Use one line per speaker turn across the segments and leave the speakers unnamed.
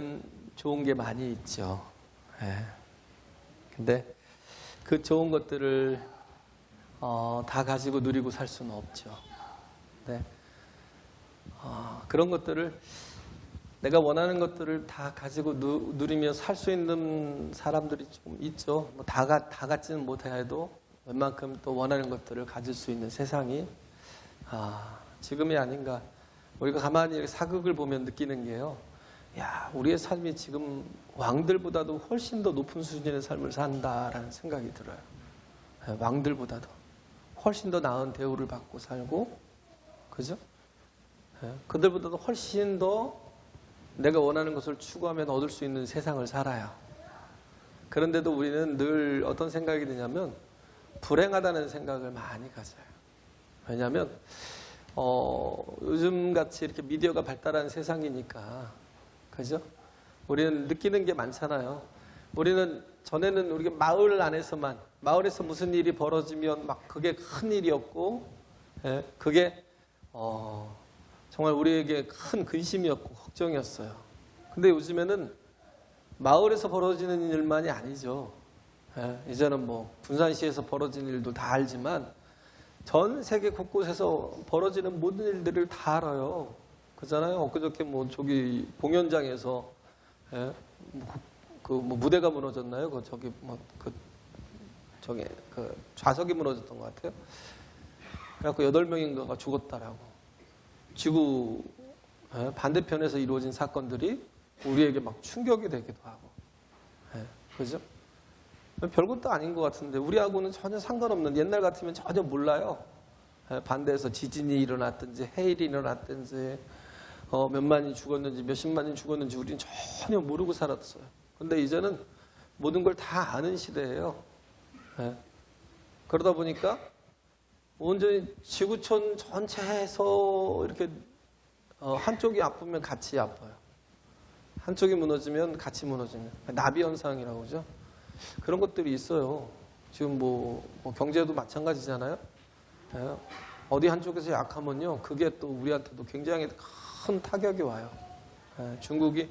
보면 좋은 게 많이 있죠. 예. 근데 그 좋은 것들을 다 가지고 누리고 살 수는 없죠. 네. 그런 것들을 내가 원하는 것들을 다 가지고 누리며 살 수 있는 사람들이 좀 있죠. 뭐 다 갖지는 못해도 웬만큼 또 원하는 것들을 가질 수 있는 세상이 지금이 아닌가. 우리가 가만히 사극을 보면 느끼는 게요. 야, 우리의 삶이 지금 왕들보다도 훨씬 더 높은 수준의 삶을 산다라는 생각이 들어요. 왕들보다도 훨씬 더 나은 대우를 받고 살고, 그죠? 그들보다도 훨씬 더 내가 원하는 것을 추구하면 얻을 수 있는 세상을 살아요. 그런데도 우리는 늘 어떤 생각이 드냐면 불행하다는 생각을 많이 가져요. 왜냐하면 요즘같이 이렇게 미디어가 발달한 세상이니까, 그죠? 우리는 느끼는 게 많잖아요. 우리는 전에는 우리가 마을 안에서만, 마을에서 무슨 일이 벌어지면 막 그게 큰 일이었고, 그게 정말 우리에게 큰 근심이었고 걱정이었어요. 근데 요즘에는 마을에서 벌어지는 일만이 아니죠. 이제는 뭐 분산시에서 벌어지는 일도 다 알지만 전 세계 곳곳에서 벌어지는 모든 일들을 다 알아요. 그잖아요. 엊그저께 뭐 저기 공연장에서 그 뭐 무대가 무너졌나요? 저기 좌석이 무너졌던 것 같아요. 그래갖고 8명인가가 죽었다라고. 지구 반대편에서 이루어진 사건들이 우리에게 막 충격이 되기도 하고, 그죠? 별것도 아닌 것 같은데 우리하고는 전혀 상관없는, 옛날 같으면 전혀 몰라요. 반대에서 지진이 일어났든지 해일이 일어났든지 몇만이 죽었는지 몇십만이 죽었는지 우리는 전혀 모르고 살았어요. 근데 이제는 모든 걸 다 아는 시대예요. 그러다 보니까 온전히 지구촌 전체에서 이렇게 한쪽이 아프면 같이 아파요. 한쪽이 무너지면 같이 무너지면 나비 현상이라고 그러죠. 그런 것들이 있어요. 지금 뭐 경제도 마찬가지잖아요. 어디 한쪽에서 약하면요, 그게 또 우리한테도 굉장히 큰 타격이 와요. 중국이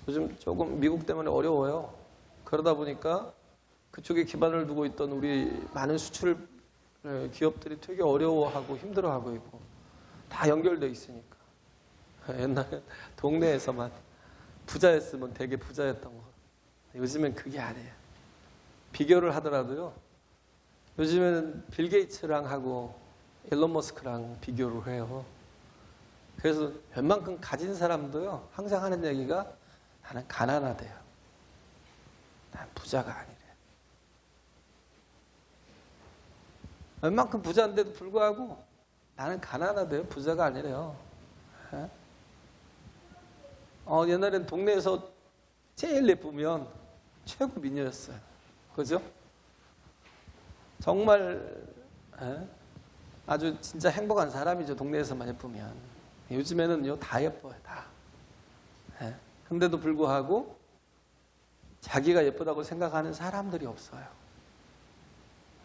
요즘 조금 미국 때문에 어려워요. 그러다 보니까 그쪽에 기반을 두고 있던 우리 많은 수출 기업들이 되게 어려워하고 힘들어하고 있고, 다 연결돼 있으니까. 옛날에 동네에서만 부자였으면 되게 부자였던 거. 요즘엔 그게 아니에요. 비교를 하더라도요, 요즘에는 빌 게이츠랑 하고 일론 머스크랑 비교를 해요. 그래서 웬만큼 가진 사람도요, 항상 하는 얘기가 나는 가난하대요. 난 부자가 아니래. 웬만큼 부자인데도 불구하고 나는 가난하대요. 부자가 아니래요. 옛날엔 동네에서 제일 예쁘면 최고 미녀였어요. 그죠? 정말 아주 진짜 행복한 사람이죠. 동네에서만 예쁘면. 요즘에는요, 다 예뻐요. 다. 근데도 불구하고 자기가 예쁘다고 생각하는 사람들이 없어요.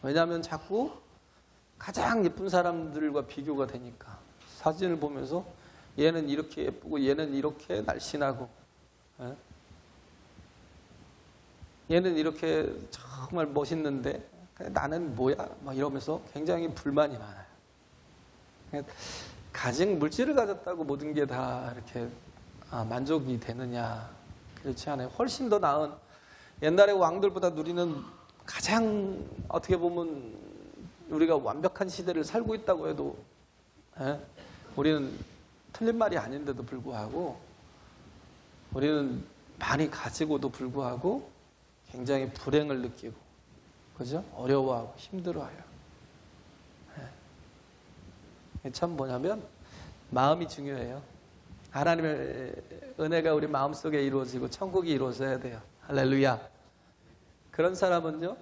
왜냐하면 자꾸 가장 예쁜 사람들과 비교가 되니까. 사진을 보면서 얘는 이렇게 예쁘고 얘는 이렇게 날씬하고 얘는 이렇게 정말 멋있는데 나는 뭐야? 막 이러면서 굉장히 불만이 많아요. 가진 물질을 가졌다고 모든 게 다 이렇게 만족이 되느냐? 그렇지 않아요. 훨씬 더 나은, 옛날의 왕들보다 누리는 가장 어떻게 보면 우리가 완벽한 시대를 살고 있다고 해도 우리는 틀린 말이 아닌데도 불구하고 우리는 많이 가지고도 불구하고 굉장히 불행을 느끼고, 그죠? 어려워하고 힘들어해요. 참 뭐냐면 마음이 중요해요. 하나님의 은혜가 우리 마음속에 이루어지고 천국이 이루어져야 돼요. 할렐루야. 그런 사람은요,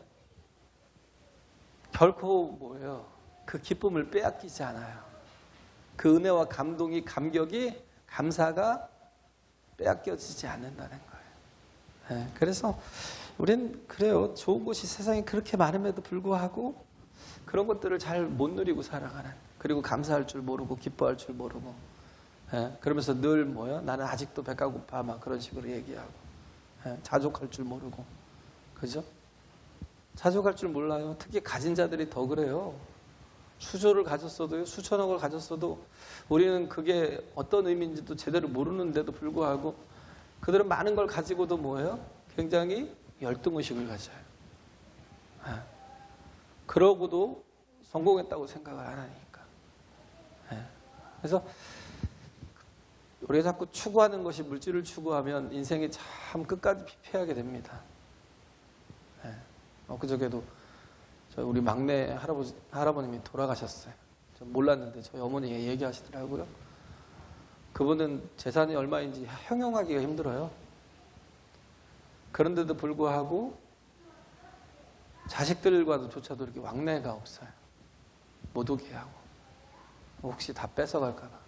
결코 뭐예요? 그 기쁨을 빼앗기지 않아요. 그 은혜와 감동이, 감격이, 감사가 빼앗겨지지 않는다는 거예요. 그래서 우린 그래요. 좋은 곳이 세상에 그렇게 많음에도 불구하고 그런 것들을 잘 못 누리고 살아가는, 그리고 감사할 줄 모르고 기뻐할 줄 모르고 예, 그러면서 늘 뭐요? 나는 아직도 배가 고파. 막 그런 식으로 얘기하고. 예, 자족할 줄 모르고. 그죠? 자족할 줄 몰라요. 특히 가진 자들이 더 그래요. 수조를 가졌어도요, 수천억을 가졌어도 우리는 그게 어떤 의미인지도 제대로 모르는데도 불구하고 그들은 많은 걸 가지고도 뭐예요? 굉장히 열등의식을 가져요. 예. 그러고도 성공했다고 생각을 안 하니까. 예. 그래서 우리가 자꾸 추구하는 것이 물질을 추구하면 인생이 참 끝까지 피폐하게 됩니다. 예. 그저께도 우리 막내 할아버님이 돌아가셨어요. 전 몰랐는데 저희 어머니가 얘기하시더라고요. 그분은 재산이 얼마인지 형용하기가 힘들어요. 그런데도 불구하고 자식들과조차도 이렇게 왕래가 없어요. 못 오게 하고. 혹시 다 뺏어갈까 봐.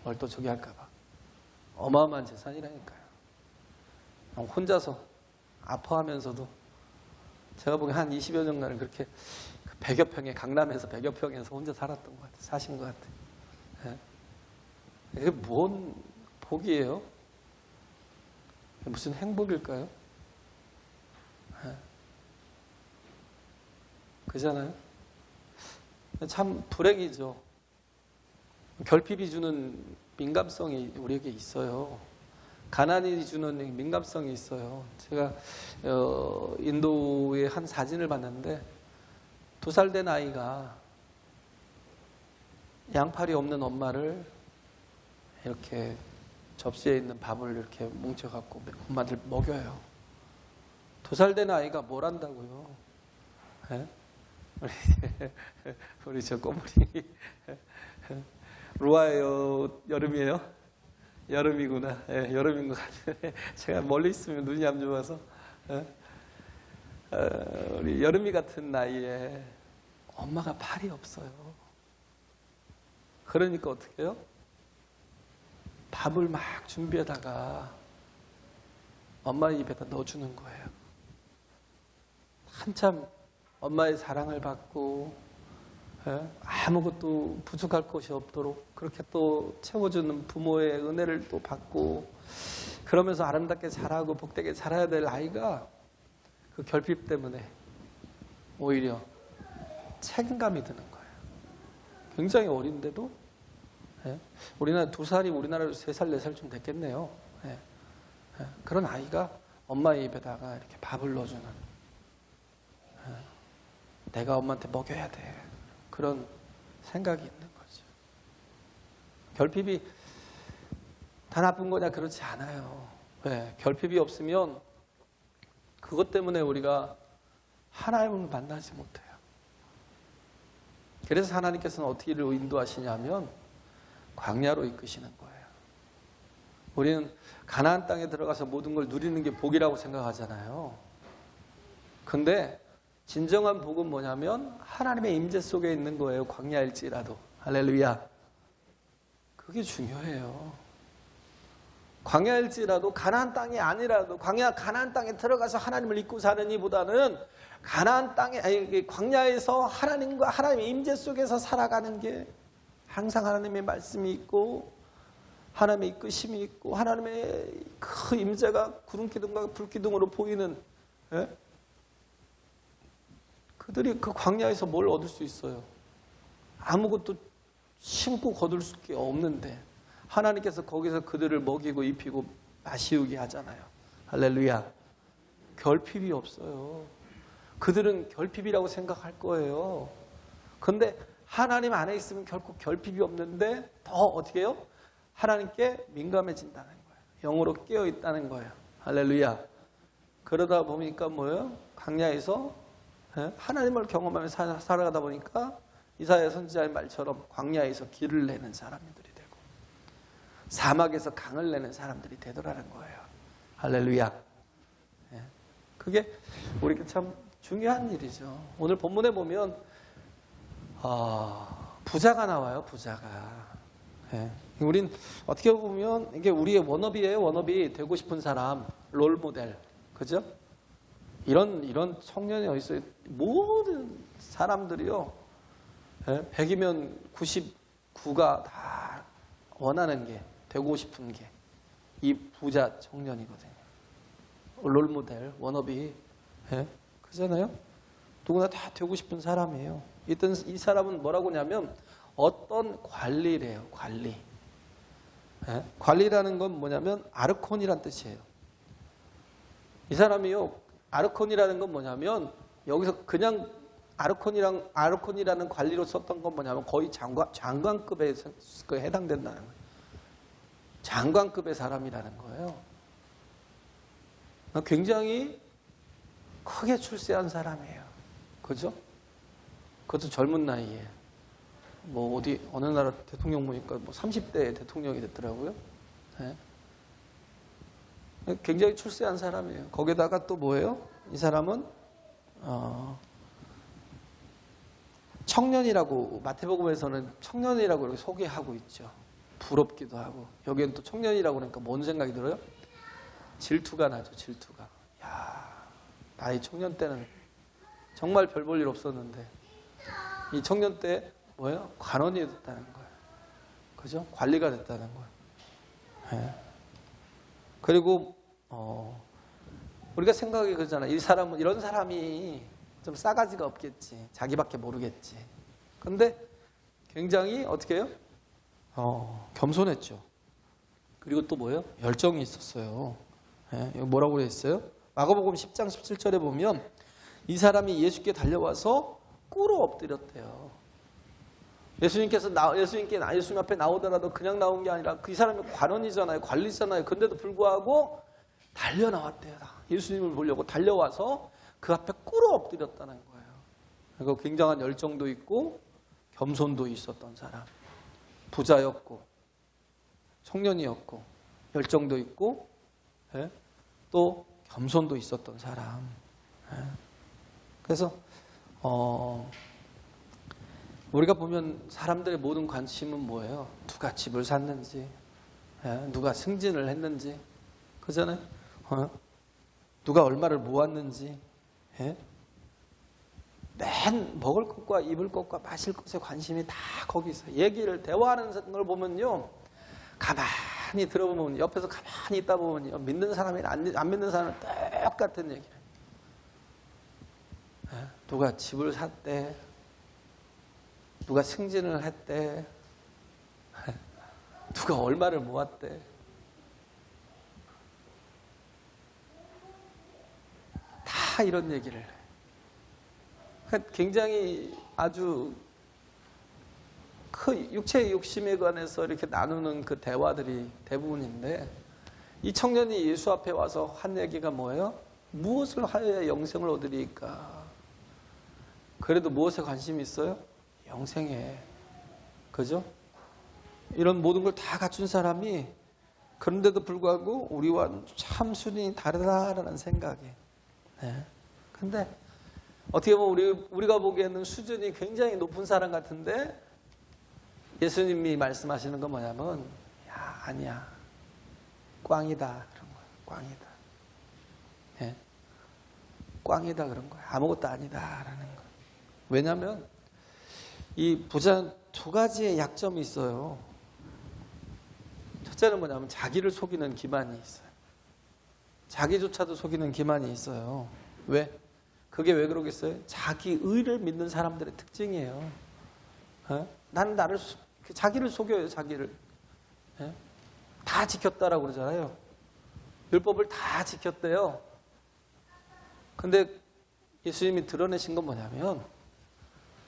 뭘 또 저기 할까 봐. 어마어마한 재산이라니까요. 혼자서 아파하면서도 제가 보기엔 한 20여 년간을 그렇게 100여 평에, 강남에서 100여 평에서 혼자 살았던 것 같아요. 사신 것 같아요. 예. 이게 뭔 복이에요? 무슨 행복일까요? 예. 그잖아요? 참 불행이죠. 결핍이 주는 민감성이 우리에게 있어요. 가난이 주는 민감성이 있어요. 제가 인도의 한 사진을 봤는데 2살 된 아이가 양팔이 없는 엄마를 이렇게 접시에 있는 밥을 이렇게 뭉쳐갖고 엄마들 먹여요. 2살 된 아이가 뭘 한다고요? 예? 우리 저 꼬물이 루아예요? 여름이에요? 여름이구나. 예, 여름인 것 같아요. 제가 멀리 있으면 눈이 안 좋아서. 우리 여름이 같은 나이에 엄마가 팔이 없어요. 그러니까 어떻게 해요? 밥을 막 준비하다가 엄마 입에다 넣어주는 거예요. 한참 엄마의 사랑을 받고 아무것도 부족할 것이 없도록 그렇게 또 채워주는 부모의 은혜를 또 받고 그러면서 아름답게 자라고 복되게 자라야 될 아이가 그 결핍 때문에 오히려 책임감이 드는 거예요. 굉장히 어린데도 우리나라 2살이 우리나라로 3살, 4살쯤 됐겠네요. 그런 아이가 엄마의 입에다가 이렇게 밥을 넣어주는 내가 엄마한테 먹여야 돼. 그런 생각이 있는 거죠. 결핍이 다 나쁜 거냐? 그렇지 않아요. 왜? 결핍이 없으면 그것 때문에 우리가 하나님을 만나지 못해요. 그래서 하나님께서는 어떻게 인도하시냐면 광야로 이끄시는 거예요. 우리는 가나안 땅에 들어가서 모든 걸 누리는 게 복이라고 생각하잖아요. 근데 진정한 복은 뭐냐면 하나님의 임재 속에 있는 거예요. 광야일지라도. 할렐루야. 그게 중요해요. 광야일지라도 가나안 땅이 아니라도 가나안 땅에 들어가서 하나님을 잊고 사는 이보다는 가나안 땅에 광야에서 하나님과 하나님의 임재 속에서 살아가는 게 항상 하나님의 말씀이 있고 하나님의 이끄심이 있고 하나님의 그 임재가 구름기둥과 불기둥으로 보이는 그들이 그 광야에서 뭘 얻을 수 있어요? 아무것도 심고 거둘 게 없는데 하나님께서 거기서 그들을 먹이고 입히고 마시우게 하잖아요. 할렐루야. 결핍이 없어요. 그들은 결핍이라고 생각할 거예요. 근데 하나님 안에 있으면 결코 결핍이 없는데 더 어떻게 해요? 하나님께 민감해진다는 거예요. 영으로 깨어있다는 거예요. 할렐루야. 그러다 보니까 뭐예요? 광야에서 하나님을 경험하면서 살아가다 보니까 이사야 선지자의 말처럼 광야에서 길을 내는 사람들이 되고 사막에서 강을 내는 사람들이 되더라는 거예요. 할렐루야. 그게 우리에게 참 중요한 일이죠. 오늘 본문에 보면 부자가 나와요. 부자가. 우린 어떻게 보면 이게 우리의 워너비예요. 워너비. 되고 싶은 사람, 롤 모델. 그죠? 이런 청년이 어디 있어요? 모든 사람들이요. 100이면 99가 다 원하는 게, 되고 싶은 게 이 부자 청년이거든요. 롤모델, 워너비, 예? 그잖아요. 누구나 다 되고 싶은 사람이에요. 일단 이 사람은 뭐라고 하냐면 어떤 관리래요. 관리. 예? 관리라는 건 뭐냐면 아르콘이란 뜻이에요. 이 사람이요. 아르콘이라는 건 뭐냐면 여기서 그냥 아르콘이라는 관리로 썼던 건 뭐냐면 거의 장관급에 해당된다는 거예요. 장관급의 사람이라는 거예요. 굉장히 크게 출세한 사람이에요. 그죠? 그것도 젊은 나이에. 뭐 어느 나라 대통령 보니까 뭐 30대에 대통령이 됐더라고요. 네. 굉장히 출세한 사람이에요. 거기다가 또 뭐예요? 이 사람은 청년이라고 마태복음에서는 청년이라고 이렇게 소개하고 있죠. 부럽기도 하고. 여기는 또 청년이라고 그러니까 뭔 생각이 들어요? 질투가 나죠. 질투가. 야, 나이 청년 때는 정말 별 볼 일 없었는데 이 청년 때 뭐예요? 관원이 됐다는 거예요. 그죠? 관리가 됐다는 거예요. 네. 그리고 우리가 생각이 그러잖아요. 이런 사람이 좀 싸가지가 없겠지. 자기밖에 모르겠지. 근데 굉장히 어떻게 해요? 겸손했죠. 그리고 또 뭐예요? 열정이 있었어요. 예, 이거 뭐라고 그랬어요? 마가복음 10장 17절에 보면 이 사람이 예수께 달려와서 꿇어 엎드렸대요. 예수님 앞에 나오더라도 그냥 나온 게 아니라 그 사람이 관원이잖아요. 관리잖아요. 근데도 불구하고 달려 나왔대요. 예수님을 보려고 달려와서 그 앞에 꿇어 엎드렸다는 거예요. 그리고 굉장한 열정도 있고 겸손도 있었던 사람. 부자였고 청년이었고 열정도 있고 예? 또 겸손도 있었던 사람. 예? 그래서 우리가 보면 사람들의 모든 관심은 뭐예요? 누가 집을 샀는지, 예? 누가 승진을 했는지, 그잖아요. 누가 얼마를 모았는지, 예? 맨 먹을 것과 입을 것과 마실 것에 관심이 다 거기 있어요. 대화하는 걸 보면요. 가만히 들어보면, 옆에서 가만히 있다 보면요. 믿는 사람이랑 안 믿는 사람은 똑같은 얘기를 해요. 누가 집을 샀대. 누가 승진을 했대. 누가 얼마를 모았대. 다 이런 얘기를 해요. 굉장히 아주 육체의 욕심에 관해서 이렇게 나누는 그 대화들이 대부분인데 이 청년이 예수 앞에 와서 한 얘기가 뭐예요? 무엇을 하여야 영생을 얻으리까? 그래도 무엇에 관심이 있어요? 영생에. 그죠? 이런 모든 걸 다 갖춘 사람이 그런데도 불구하고 우리와 참 수준이 다르다라는 생각이. 네. 근데 어떻게 보면 우리가 보기에는 수준이 굉장히 높은 사람 같은데 예수님이 말씀하시는 건 뭐냐면 야 아니야 꽝이다 그런 거야. 꽝이다. 예? 꽝이다 그런 거야. 아무것도 아니다라는 거. 왜냐하면 이 부자는 두 가지의 약점이 있어요. 첫째는 뭐냐면 자기를 속이는 기만이 있어요. 자기조차도 속이는 기만이 있어요. 왜? 그게 왜 그러겠어요? 자기 의를 믿는 사람들의 특징이에요. 난 자기를 속여요, 자기를. 다 지켰다라고 그러잖아요. 율법을 다 지켰대요. 근데 예수님이 드러내신 건 뭐냐면,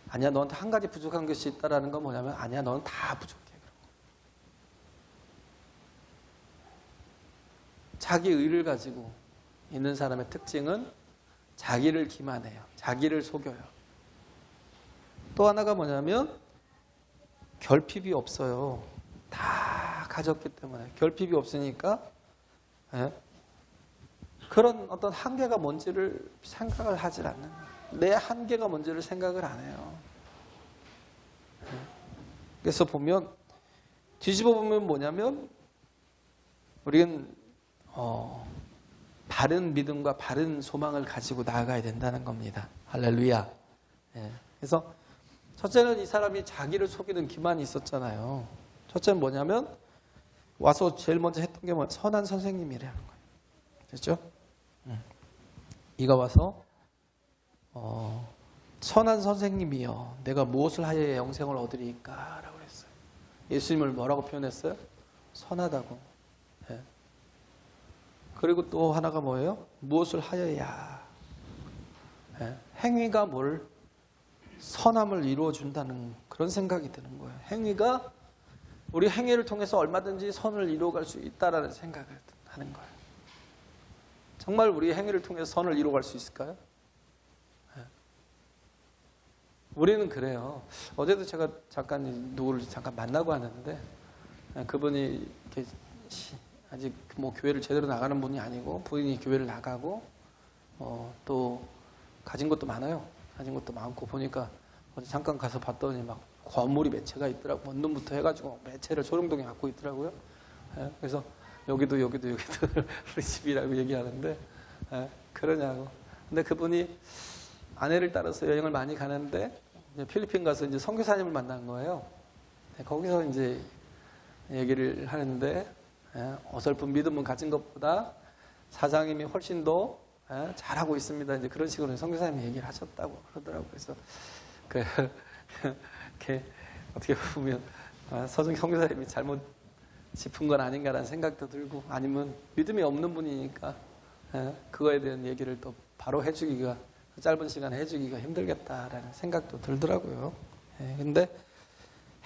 아니야, 너한테 한 가지 부족한 것이 있다라는 건 뭐냐면, 아니야, 너는 다 부족해. 자기 의를 가지고 있는 사람의 특징은 자기를 기만해요. 자기를 속여요. 또 하나가 뭐냐면 결핍이 없어요. 다 가졌기 때문에. 결핍이 없으니까 그런 어떤 한계가 뭔지를 생각을 하질 않는 거예요. 내 한계가 뭔지를 생각을 안 해요. 그래서 보면 뒤집어 보면 뭐냐면 우리는 바른 믿음과 바른 소망을 가지고 나아가야 된다는 겁니다. 할렐루야. 그래서 첫째는 이 사람이 자기를 속이는 기만이 있었잖아요. 첫째는 뭐냐면 와서 제일 먼저 했던 게 뭐야? 선한 선생님이라는 거예요. 됐죠? 이가 와서 선한 선생님이여 내가 무엇을 하여야 영생을 얻으리까? 라고 그랬어요. 예수님을 뭐라고 표현했어요? 선하다고. 예. 그리고 또 하나가 뭐예요? 무엇을 하여야. 예. 행위가 뭘? 선함을 이루어준다는 그런 생각이 드는 거예요. 행위가 우리 행위를 통해서 얼마든지 선을 이루어갈 수 있다라는 생각을 하는 거예요. 정말 우리 행위를 통해서 선을 이루어갈 수 있을까요? 네. 우리는 그래요. 어제도 제가 잠깐 누구를 잠깐 만나고 왔는데 그분이 이렇게 아직 뭐 교회를 제대로 나가는 분이 아니고 부인이 교회를 나가고 또 가진 것도 많아요. 가진 것도 많고 보니까 어제 잠깐 가서 봤더니 막 건물이 몇 채가 있더라고. 원룸부터 해가지고 몇 채를 소룡동에 갖고 있더라고요. 예, 그래서 여기도 우리 집이라고 얘기하는데 그러냐고. 근데 그분이 아내를 따라서 여행을 많이 가는데 이제 필리핀 가서 이제 선교사님을 만난 거예요. 네, 거기서 이제 얘기를 하는데 어설픈 믿음을 가진 것보다 사장님이 훨씬 더 잘하고 있습니다. 이제 그런 식으로 선교사님이 얘기를 하셨다고 그러더라고요. 그래서 이렇게 어떻게 보면 서정 선교사님이 잘못 짚은 건 아닌가라는 생각도 들고 아니면 믿음이 없는 분이니까 그거에 대한 얘기를 또 바로 해주기가 짧은 시간에 해주기가 힘들겠다라는 생각도 들더라고요. 근데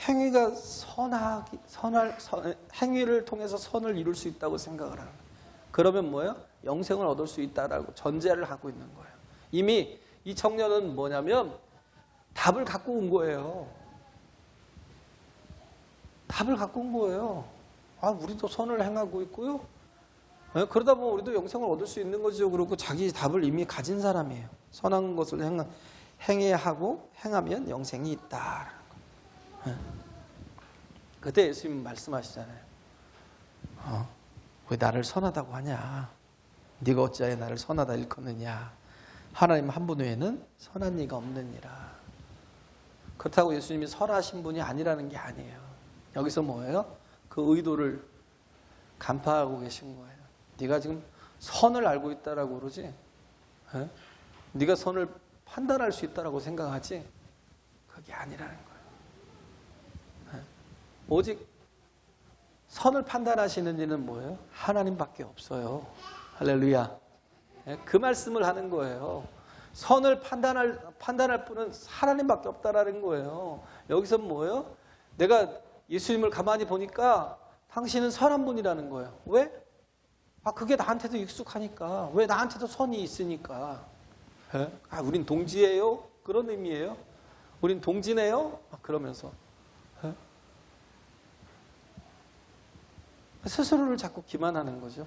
행위가 행위를 통해서 선을 이룰 수 있다고 생각을 하는 거예요. 그러면 뭐예요? 영생을 얻을 수 있다라고 전제를 하고 있는 거예요. 이미 이 청년은 뭐냐면 답을 갖고 온 거예요. 답을 갖고 온 거예요. 우리도 선을 행하고 있고요. 그러다 보면 우리도 영생을 얻을 수 있는 거죠. 그리고 자기 답을 이미 가진 사람이에요. 선한 것을 행해야 하고 행하면 영생이 있다. 그때 예수님 말씀하시잖아요. 왜 나를 선하다고 하냐? 네가 어찌하여 나를 선하다 일컫느냐? 하나님 한 분 외에는 선한 이가 없느니라. 그렇다고 예수님이 선하신 분이 아니라는 게 아니에요. 여기서 뭐예요? 그 의도를 간파하고 계신 거예요. 네가 지금 선을 알고 있다라고 그러지? 네가 선을 판단할 수 있다라고 생각하지? 그게 아니라는 거예요. 오직 선을 판단하시는 이는 뭐예요? 하나님밖에 없어요. 할렐루야. 그 말씀을 하는 거예요. 선을 판단할 분은 하나님밖에 없다라는 거예요. 여기서 뭐예요? 내가 예수님을 가만히 보니까 당신은 선한 분이라는 거예요. 왜? 그게 나한테도 익숙하니까. 왜? 나한테도 선이 있으니까. 우린 동지예요? 그런 의미예요. 우린 동지네요? 그러면서. 스스로를 자꾸 기만하는 거죠.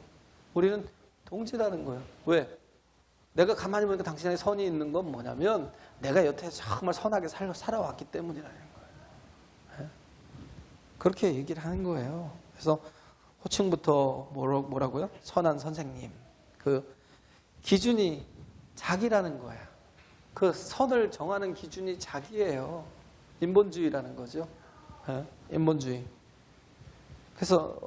우리는 동지라는 거예요. 왜? 내가 가만히 보니까 당신의 선이 있는 건 뭐냐면 내가 여태 정말 선하게 살아왔기 때문이라는 거예요. 그렇게 얘기를 하는 거예요. 그래서 호칭부터 뭐라고요? 선한 선생님. 그 기준이 자기라는 거예요. 그 선을 정하는 기준이 자기예요. 인본주의라는 거죠. 인본주의. 그래서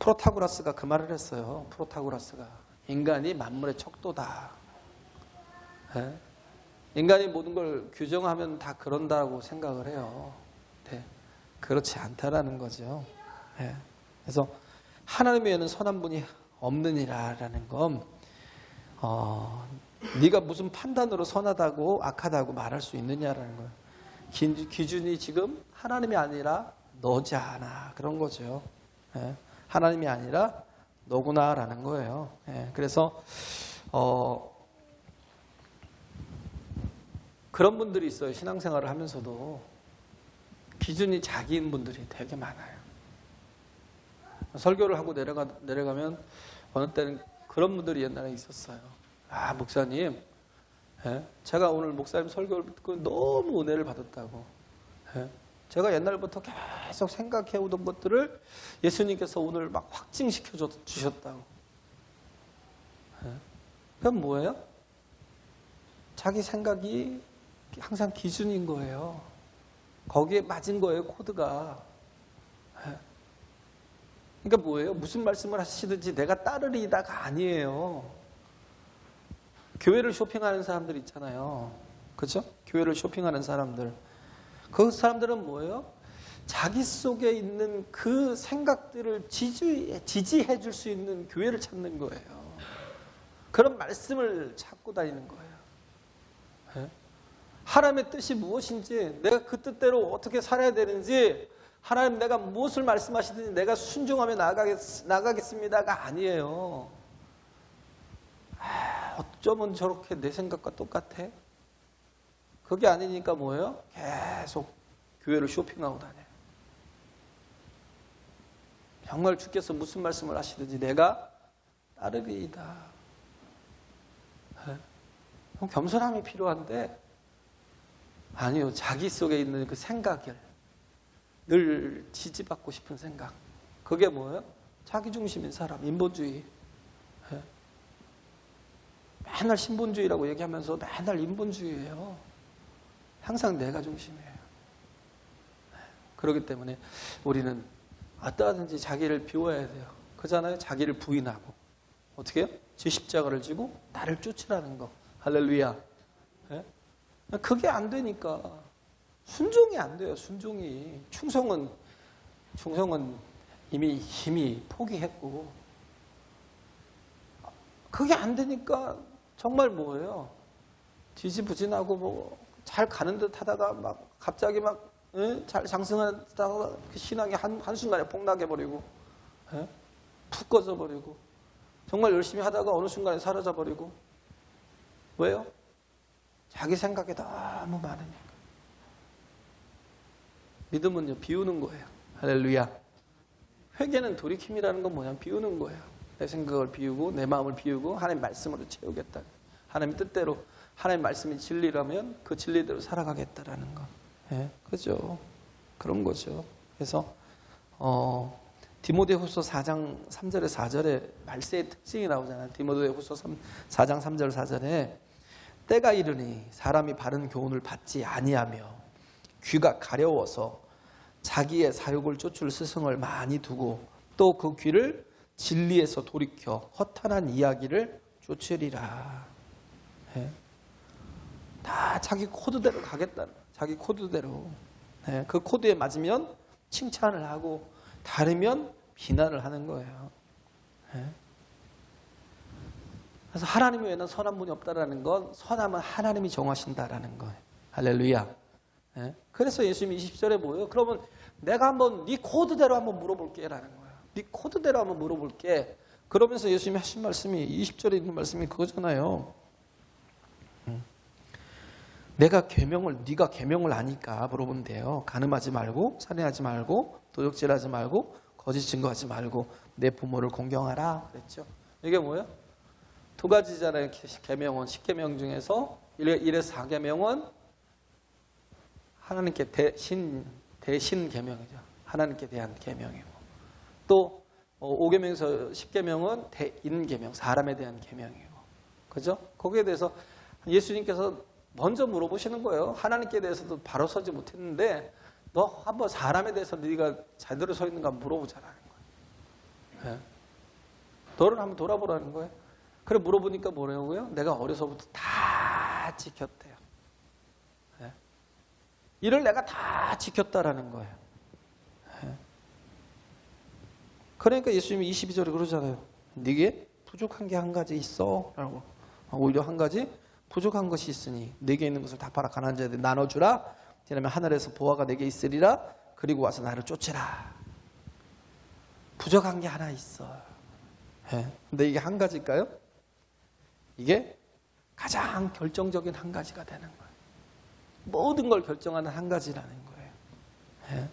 프로타고라스가 그 말을 했어요. 프로타고라스가 인간이 만물의 척도다. 인간이 모든 걸 규정하면 다 그런다고 생각을 해요. 네. 그렇지 않다라는 거죠. 그래서 하나님 외에는 선한 분이 없느니라라는 건 네가 무슨 판단으로 선하다고 악하다고 말할 수 있느냐라는 거예요. 기준이 지금 하나님이 아니라 너잖아. 그런 거죠. 하나님이 아니라 너구나라는 거예요. 그래서 그런 분들이 있어요. 신앙생활을 하면서도 기준이 자기인 분들이 되게 많아요. 설교를 하고 내려가면 어느 때는 그런 분들이 옛날에 있었어요. 목사님, 제가 오늘 목사님 설교를 듣고 너무 은혜를 받았다고. 제가 옛날부터 계속 생각해오던 것들을 예수님께서 오늘 막 확증시켜 주셨다고. 그건 뭐예요? 자기 생각이 항상 기준인 거예요. 거기에 맞은 거예요, 코드가. 그러니까 뭐예요? 무슨 말씀을 하시든지 내가 따르리다가 아니에요. 교회를 쇼핑하는 사람들 있잖아요. 그렇죠? 교회를 쇼핑하는 사람들. 그 사람들은 뭐예요? 자기 속에 있는 그 생각들을 지지해 줄 수 있는 교회를 찾는 거예요. 그런 말씀을 찾고 다니는 거예요. 네? 하나님의 뜻이 무엇인지, 내가 그 뜻대로 어떻게 살아야 되는지, 하나님 내가 무엇을 말씀하시든지 내가 순종하며 나가겠습니다가 아니에요. 어쩌면 저렇게 내 생각과 똑같아? 그게 아니니까 뭐예요? 계속 교회를 쇼핑하고 다녀요. 정말 주께서 무슨 말씀을 하시든지 내가 따르리이다. 겸손함이 필요한데 아니요. 자기 속에 있는 그 생각을 늘 지지받고 싶은 생각. 그게 뭐예요? 자기중심인 사람, 인본주의. 맨날 신본주의라고 얘기하면서 맨날 인본주의예요. 항상 내가 중심이에요. 그렇기 때문에 우리는 어떠하든지 자기를 비워야 돼요. 그잖아요. 자기를 부인하고 어떻게 해요? 제 십자가를 지고 나를 쫓으라는 거. 할렐루야. 그게 안 되니까 순종이 안 돼요. 순종이. 충성은 이미 포기했고 그게 안 되니까 정말 뭐예요? 지지부진하고 뭐 잘 가는 듯 하다가 막 갑자기 막 잘 장승하다가 그 신앙이 한순간에 폭락해버리고 푹 꺼져버리고 정말 열심히 하다가 어느 순간에 사라져버리고 왜요? 자기 생각이 너무 많으니까. 믿음은요, 비우는 거예요. 할렐루야. 회개는 돌이킴이라는 건 뭐냐? 비우는 거예요. 내 생각을 비우고 내 마음을 비우고 하나님 말씀으로 채우겠다. 하나님 뜻대로 하나님 말씀이 진리라면 그 진리대로 살아가겠다라는 거. 그죠? 그런 거죠. 그래서 디모데후서 4장 3절에 4절에 말세의 특징이 나오잖아요. 디모데후서 4장 3절 4절에 때가 이르니 사람이 바른 교훈을 받지 아니하며 귀가 가려워서 자기의 사욕을 쫓을 스승을 많이 두고 또 그 귀를 진리에서 돌이켜 허탄한 이야기를 쫓으리라. 다 자기 코드대로 가겠다는 거예요. 자기 코드대로. 그 코드에 맞으면 칭찬을 하고 다르면 비난을 하는 거예요. 그래서 하나님 외에는 선한 분이 없다라는 건 선함은 하나님이 정하신다라는 거예요. 할렐루야. 그래서 예수님이 20절에 뭐예요? 그러면 내가 한번 네 코드대로 한번 물어볼게 라는 거예요. 네 코드대로 한번 물어볼게. 그러면서 예수님이 하신 말씀이 20절에 있는 말씀이 그거잖아요. 네가 계명을 아니까 물어보면 돼요. 간음하지 말고 살인하지 말고 도적질하지 말고 거짓 증거하지 말고 내 부모를 공경하라 그랬죠. 이게 뭐예요? 두 가지잖아요. 계명은 10계명 중에서 1에서 4계명은 하나님께 대신 계명이죠. 하나님께 대한 계명이고 또 5계명에서 10계명은 대인 계명, 사람에 대한 계명이고 그죠? 거기에 대해서 예수님께서 먼저 물어보시는 거예요. 하나님께 대해서도 바로 서지 못했는데 너 한번 사람에 대해서 네가 제대로 서 있는가 물어보자라는 거예요. 너를 한번 돌아보라는 거예요. 그래 물어보니까 뭐라고요? 내가 어려서부터 다 지켰대요. 이를 내가 다 지켰다라는 거예요. 그러니까 예수님이 22절에 그러잖아요. 네게 부족한 게 한 가지 있어 라고. 오히려 한 가지 부족한 것이 있으니 네게 있는 것을 다 팔아 가난한 자들에게 나눠주라. 그러면 하늘에서 보화가 네게 있으리라. 그리고 와서 나를 쫓으라. 부족한 게 하나 있어. 근데 이게 한 가지일까요? 이게 가장 결정적인 한 가지가 되는 거예요. 모든 걸 결정하는 한 가지라는 거예요.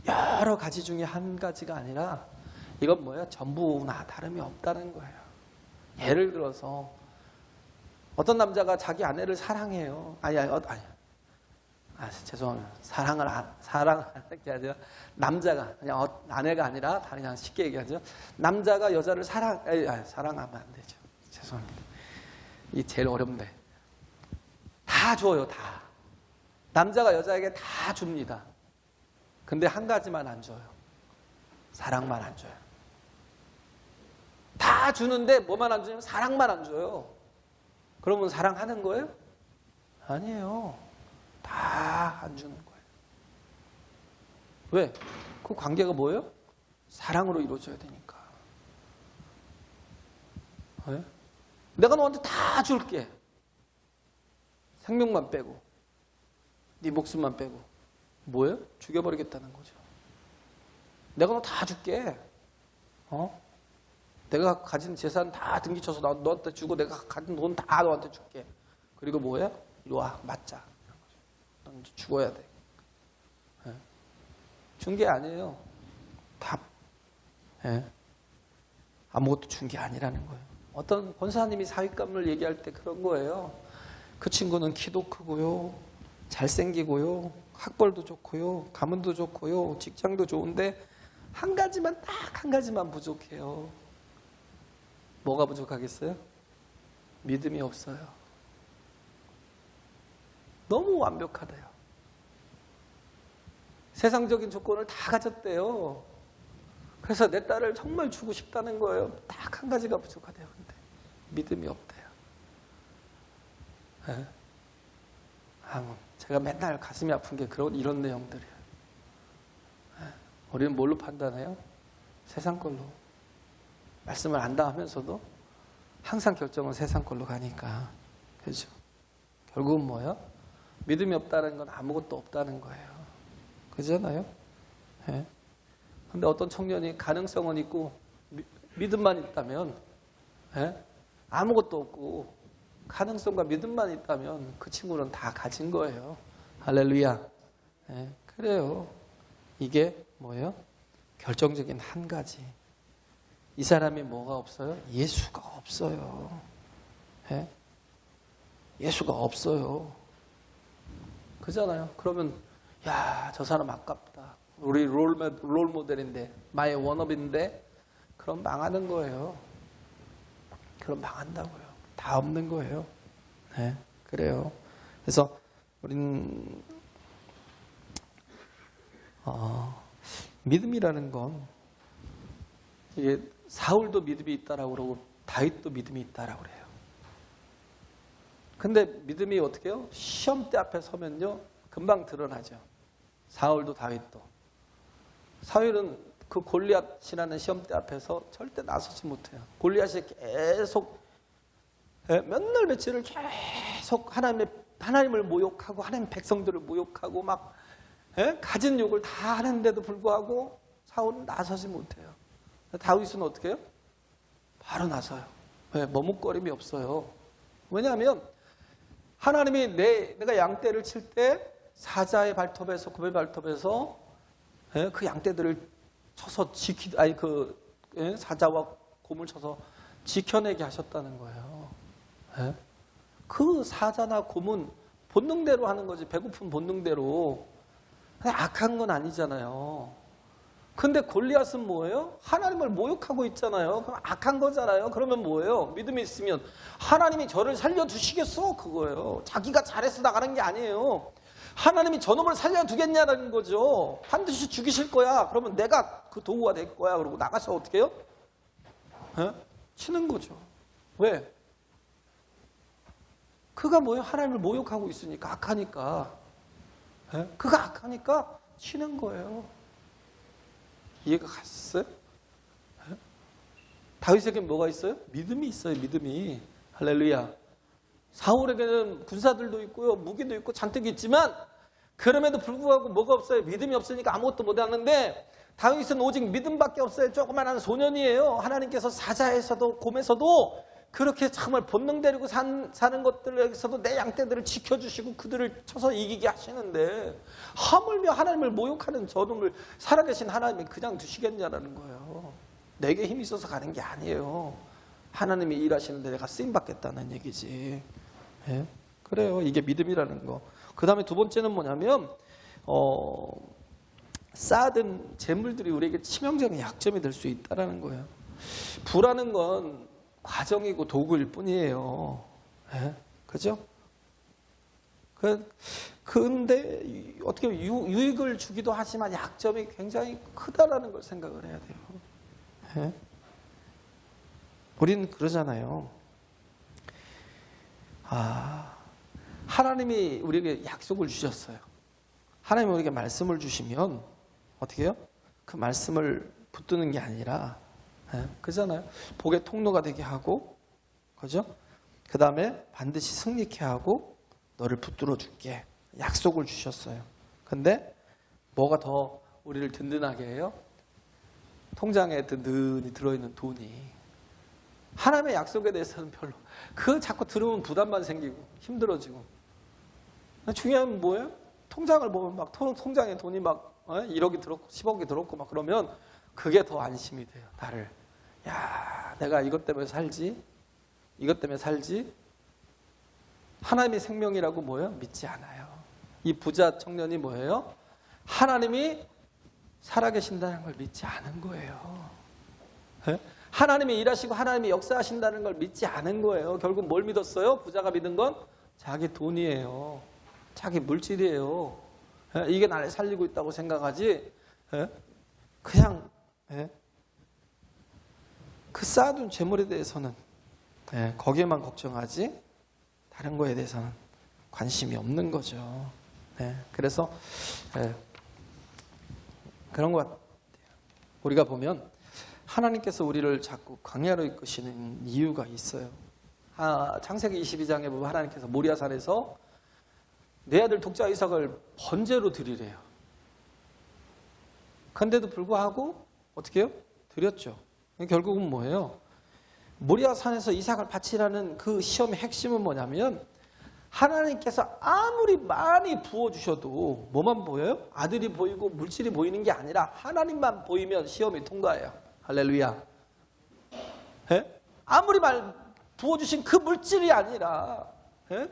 여러 가지 중에 한 가지가 아니라 이건 뭐예요? 전부나 다름이 없다는 거예요. 예를 들어서 어떤 남자가 자기 아내를 사랑해요. 죄송합니다. 사랑하는 게 아니라 남자가 그냥 아내가 아니라 그냥 쉽게 얘기하죠. 남자가 여자를 사랑하면 안 되죠. 죄송합니다. 이 제일 어렵네. 다 줘요, 다. 남자가 여자에게 다 줍니다. 근데 한 가지만 안 줘요. 사랑만 안 줘요. 다 주는데 뭐만 안 주냐면 사랑만 안 줘요. 그러면 사랑하는 거예요? 아니에요. 다 안 주는 거예요. 왜? 그 관계가 뭐예요? 사랑으로 이루어져야 되니까. 네? 내가 너한테 다 줄게. 생명만 빼고 네 목숨만 빼고 뭐예요? 죽여버리겠다는 거죠. 내가 너 다 줄게. 내가 가진 재산 다 등기쳐서 너한테 주고 내가 가진 돈 다 너한테 줄게. 그리고 뭐예요? 이리 와 맞자. 넌 죽어야 돼. 네? 준 게 아니에요. 다 아무것도 준 게 아니라는 거예요. 어떤 권사님이 사윗감을 얘기할 때 그런 거예요. 그 친구는 키도 크고요, 잘생기고요, 학벌도 좋고요, 가문도 좋고요, 직장도 좋은데 한 가지만 딱 한 가지만 부족해요. 뭐가 부족하겠어요? 믿음이 없어요. 너무 완벽하대요. 세상적인 조건을 다 가졌대요. 그래서 내 딸을 정말 주고 싶다는 거예요. 딱 한 가지가 부족하대요. 근데 믿음이 없대요. 네? 제가 맨날 가슴이 아픈 게 이런 내용들이에요. 네? 우리는 뭘로 판단해요? 세상 걸로. 말씀을 안다 하면서도 항상 결정은 세상 걸로 가니까. 그렇죠? 결국은 뭐예요? 믿음이 없다는 건 아무것도 없다는 거예요. 그렇잖아요? 네? 근데 어떤 청년이 가능성은 있고 믿음만 있다면 아무것도 없고 가능성과 믿음만 있다면 그 친구는 다 가진 거예요. 할렐루야. 그래요. 이게 뭐예요? 결정적인 한 가지. 이 사람이 뭐가 없어요? 예수가 없어요. 예수가 없어요. 그잖아요. 그러면 야, 저 사람 아깝다. 우리 롤 모델인데, 마의 원업인데, 그럼 망하는 거예요. 그럼 망한다고요. 다 없는 거예요. 네, 그래요. 그래서 우리는 믿음이라는 건 이게 사울도 믿음이 있다라고 그러고 다윗도 믿음이 있다라고 그래요. 근데 믿음이 어떻게 해요? 시험대 앞에 서면요 금방 드러나죠. 사울도 다윗도. 사울은 그 골리앗이라는 시험대 앞에서 절대 나서지 못해요. 골리앗이 계속 몇 날 며칠을 계속 하나님을 모욕하고 하나님 백성들을 모욕하고 막 가진 욕을 다 하는데도 불구하고 사울은 나서지 못해요. 다윗은 어떻게 해요? 바로 나서요. 왜? 머뭇거림이 없어요. 왜냐하면 하나님이 내가 양떼를 칠 때 사자의 발톱에서 곰의 발톱에서 그 양떼들을 쳐서 사자와 곰을 쳐서 지켜내게 하셨다는 거예요. 그 사자나 곰은 본능대로 하는 거지. 배고픈 본능대로. 악한 건 아니잖아요. 근데 골리앗은 뭐예요? 하나님을 모욕하고 있잖아요. 그럼 악한 거잖아요. 그러면 뭐예요? 믿음이 있으면 하나님이 저를 살려주시겠어? 그거예요. 자기가 잘해서 나가는 게 아니에요. 하나님이 저놈을 살려두겠냐는 거죠. 반드시 죽이실 거야. 그러면 내가 그 도구가 될 거야. 그러고 나가서 어떻게 해요? 치는 거죠. 왜? 그가 뭐예요? 하나님을 모욕하고 있으니까, 악하니까. 그가 악하니까 치는 거예요. 이해가 갔어요? 다윗에게 뭐가 있어요? 믿음이 있어요. 믿음이. 할렐루야. 사울에게는 군사들도 있고요. 무기도 있고 잔뜩 있지만 그럼에도 불구하고 뭐가 없어요? 믿음이 없으니까 아무것도 못하는데 다윗은 오직 믿음밖에 없어요. 조그만한 소년이에요. 하나님께서 사자에서도 곰에서도 그렇게 정말 본능대로 사는 것들에서도 내 양떼들을 지켜주시고 그들을 쳐서 이기게 하시는데 하물며 하나님을 모욕하는 저놈을 살아계신 하나님이 그냥 두시겠냐라는 거예요. 내게 힘이 있어서 가는 게 아니에요. 하나님이 일하시는데 내가 쓰임받겠다는 얘기지. 그래요. 이게 믿음이라는 거. 그 다음에 두 번째는 뭐냐면 쌓아둔 재물들이 우리에게 치명적인 약점이 될 수 있다는 거예요. 부라는 건 과정이고 도구일 뿐이에요. 그죠? 근데 어떻게 유익을 주기도 하지만 약점이 굉장히 크다라는 걸 생각을 해야 돼요. 예? 우리는 그러잖아요. 하나님이 우리에게 약속을 주셨어요. 하나님이 우리에게 말씀을 주시면 어떻게 해요? 그 말씀을 붙드는 게 아니라, 그잖아요. 복의 통로가 되게 하고, 그죠? 그 다음에 반드시 승리케 하고 너를 붙들어 줄게. 약속을 주셨어요. 근데 뭐가 더 우리를 든든하게 해요? 통장에 든든히 들어있는 돈이. 하나님의 약속에 대해서는 별로. 그거 자꾸 들으면 부담만 생기고 힘들어지고. 중요한 건 뭐예요? 통장을 보면 막 통장에 돈이 막 1억이 들었고 10억이 들었고 막 그러면 그게 더 안심이 돼요. 나를. 야, 내가 이것 때문에 살지? 이것 때문에 살지? 하나님의 생명이라고 뭐예요? 믿지 않아요. 이 부자 청년이 뭐예요? 하나님이 살아계신다는 걸 믿지 않은 거예요. 네? 하나님이 일하시고 하나님이 역사하신다는 걸 믿지 않은 거예요. 결국 뭘 믿었어요? 부자가 믿은 건 자기 돈이에요. 자기 물질이에요. 네? 이게 나를 살리고 있다고 생각하지 네? 그냥 네? 그 쌓아둔 재물에 대해서는 네, 거기에만 걱정하지 다른 거에 대해서는 관심이 없는 거죠. 네, 그래서 그런 것 같아요. 우리가 보면 하나님께서 우리를 자꾸 광야로 이끄시는 이유가 있어요. 창세기 22장에 보면 하나님께서 모리아산에서 내 아들 독자 이삭을 번제로 드리래요. 그런데도 불구하고 어떻게 해요? 드렸죠. 결국은 뭐예요? 모리아산에서 이삭을 바치라는 그 시험의 핵심은 뭐냐면 하나님께서 아무리 많이 부어주셔도 뭐만 보여요? 아들이 보이고 물질이 보이는 게 아니라 하나님만 보이면 시험이 통과해요. 할렐루야. 예? 아무리 부어주신 그 물질이 아니라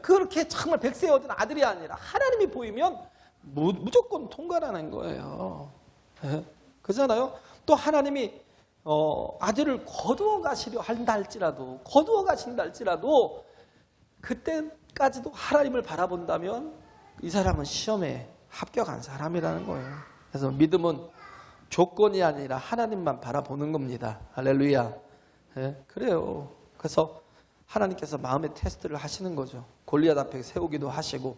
그렇게 정말 백세에 얻은 아들이 아니라 하나님이 보이면 무조건 통과라는 거예요. 그렇잖아요. 또 하나님이 아들을 거두어 가시려 한다 할지라도 거두어 가신다 할지라도 그때까지도 하나님을 바라본다면 이 사람은 시험에 합격한 사람이라는 거예요. 그래서 믿음은 조건이 아니라 하나님만 바라보는 겁니다. 할렐루야. 그래요. 그래서 하나님께서 마음의 테스트를 하시는 거죠. 골리앗 앞에 세우기도 하시고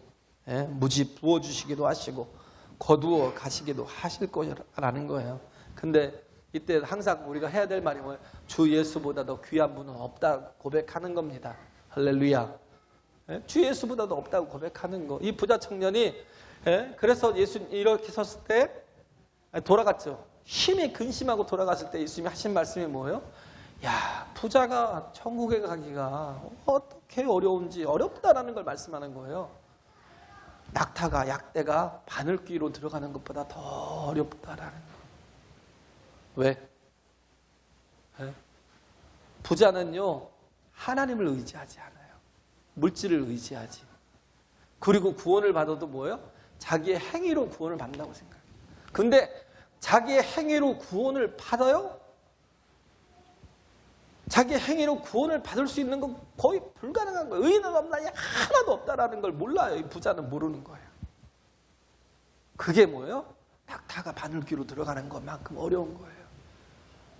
무지 부어주시기도 하시고 거두어 가시기도 하실 거라는 거예요. 근데 이때 항상 우리가 해야 될 말이 뭐예요? 주 예수보다 더 귀한 분은 없다 고백하는 겁니다. 할렐루야. 주 예수보다 더 없다고 고백하는 거. 이 부자 청년이 그래서 예수 이렇게 섰을 때 돌아갔죠. 힘이 근심하고 돌아갔을 때 예수님이 하신 말씀이 뭐예요? 야, 부자가 천국에 가기가 어떻게 어려운지 어렵다라는 걸 말씀하는 거예요. 낙타가 약대가 바늘귀로 들어가는 것보다 더 어렵다라는 거. 왜? 부자는요 하나님을 의지하지 않아요. 물질을 의지하지. 그리고 구원을 받아도 뭐예요? 자기의 행위로 구원을 받는다고 생각해요. 근데 자기의 행위로 구원을 받아요? 자기의 행위로 구원을 받을 수 있는 건 거의 불가능한 거예요. 의인은 없나니 하나도 없다라는 걸 몰라요. 이 부자는 모르는 거예요. 그게 뭐예요? 낙타가 바늘귀로 들어가는 것만큼 어려운 거예요.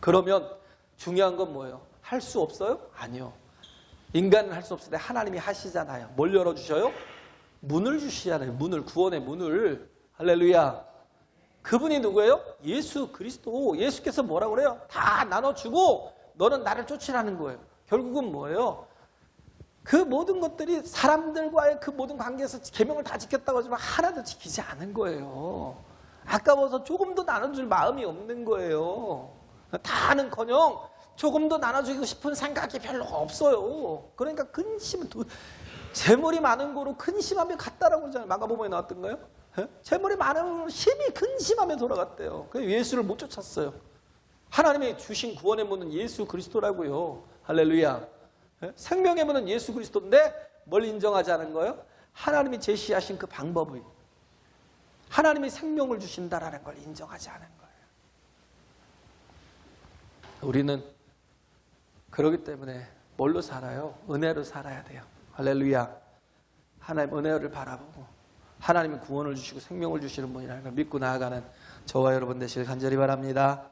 그러면 중요한 건 뭐예요? 할 수 없어요? 아니요. 인간은 할 수 없을 때 하나님이 하시잖아요. 뭘 열어주셔요? 문을 주시잖아요. 문을, 구원의 문을. 할렐루야. 그분이 누구예요? 예수 그리스도. 예수께서 뭐라고 그래요? 다 나눠주고 너는 나를 쫓으라는 거예요. 결국은 뭐예요? 그 모든 것들이 사람들과의 그 모든 관계에서 계명을 다 지켰다고 하지만 하나도 지키지 않은 거예요. 아까워서 조금도 나눠줄 마음이 없는 거예요. 다는커녕 조금도 나눠주고 싶은 생각이 별로 없어요. 그러니까 근심은 재물이 많은 거로 근심하며 갔다라고 하잖아요. 마가복음에 나왔던가요? 재물이 많은 힘이 근심하며 돌아갔대요. 그래서 예수를 못 쫓았어요. 하나님이 주신 구원의 문은 예수 그리스도라고요. 할렐루야. 생명의 문은 예수 그리스도인데 뭘 인정하지 않은 거예요? 하나님이 제시하신 그 방법을, 하나님이 생명을 주신다라는 걸 인정하지 않은 거예요. 우리는 그렇기 때문에 뭘로 살아요? 은혜로 살아야 돼요. 할렐루야. 하나님의 은혜를 바라보고 하나님의 구원을 주시고 생명을 주시는 분이라는 걸 믿고 나아가는 저와 여러분 되시길 간절히 바랍니다.